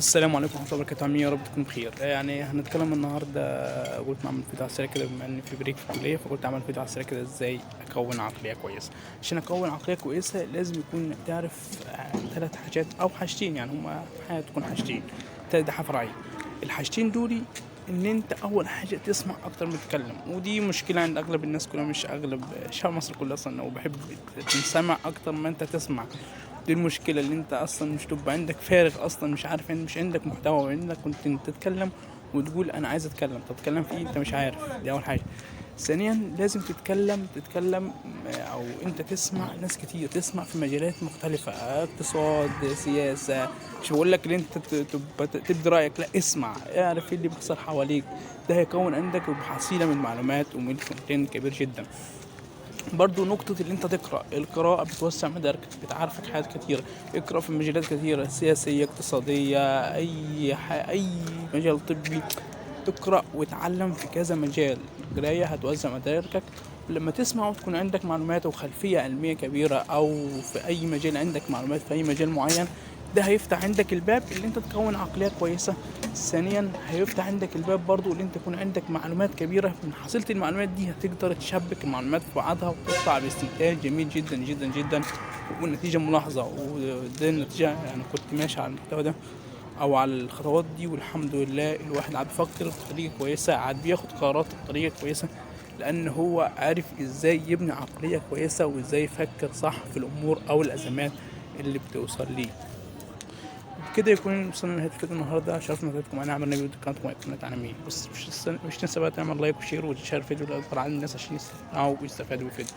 السلام عليكم ورحمة الله وبركاته. عاملين إيه؟ يا رب تكونوا بخير. يعني هنتكلم النهارده. قلت نعمل فيديو على السريع كده بما ان في بريك في الكلية، فقلت اعمل فيديو على السريع كده ازاي اكون عقلية كويسة. عشان اكون عقلية كويسة لازم يكون تعرف 3 حاجات او حاجتين، يعني هما في الحياة تكون حاجتين، تلات فرعية. الحاجتين دولي ان انت اول حاجة تسمع اكتر من تتكلم، ودي مشكلة عند اغلب الناس كلها، مش اغلب شعب مصر كله اصلا، وبحب تسمع اكتر ما انت تسمع. دي المشكلة، اللي انت اصلا مش تبقى عندك فارغ اصلا، مش عارف ان مش عندك محتوى، وانك كنت تتكلم وتقول انا عايز اتكلم. طب تتكلم في ايه؟ انت مش عارف. دي اول حاجة. ثانيا لازم تتكلم او انت تسمع ناس كتير، تسمع في مجالات مختلفة، اقتصاد، سياسة. مش بقول لك ان انت تبقى تبدي رايك، لا، اسمع، اعرف ايه اللي بيحصل حواليك. ده هيكون عندك حصيلة من معلومات ومن كونتين كبير جدا. برضو نقطة اللي انت تقرأ، القراءة بتوسع مداركك، بتعرفك حاجات كتيرة. اقرأ في مجالات كتيرة، سياسية، اقتصادية، أي مجال طبي. اقرأ وتعلم في كذا مجال. القراية هتوسع مداركك. ولما تسمع وتكون عندك معلومات وخلفية علمية كبيرة، أو في أي مجال عندك معلومات في أي مجال معين، ده هيفتح عندك الباب اللي انت تكون عقلية كويسة. ثانيا هيفتح عندك الباب برضو اللي انت يكون عندك معلومات كبيرة. من حصيلة المعلومات دي هتقدر تشبك المعلومات في بعضها وتطلع باستنتاج جميل جدا جدا جدا، والنتيجة ملاحظة. وده النتيجة، يعني كنت ماشي على المحتوى ده او على الخطوات دي، والحمد لله الواحد عاد بيفكر بطريقة كويسة، عاد بياخد قرارات بطريقة كويسة، لان هو عارف ازاي يبني عقلية كويسة، وازاي يفكر صح في الامور او الازمات اللي بتوصل ليه. بكده يكون وصلنا لنهاية الفيديو النهارده. شرفنا بحضراتكم. انا عملنا فيديو قناة عالمية، بس مش تنسى بقى تعمل لايك وشير وتشير الفيديو لاكبر عدد من الناس عشان يستمتعوا ويستفادوا بالفيديو.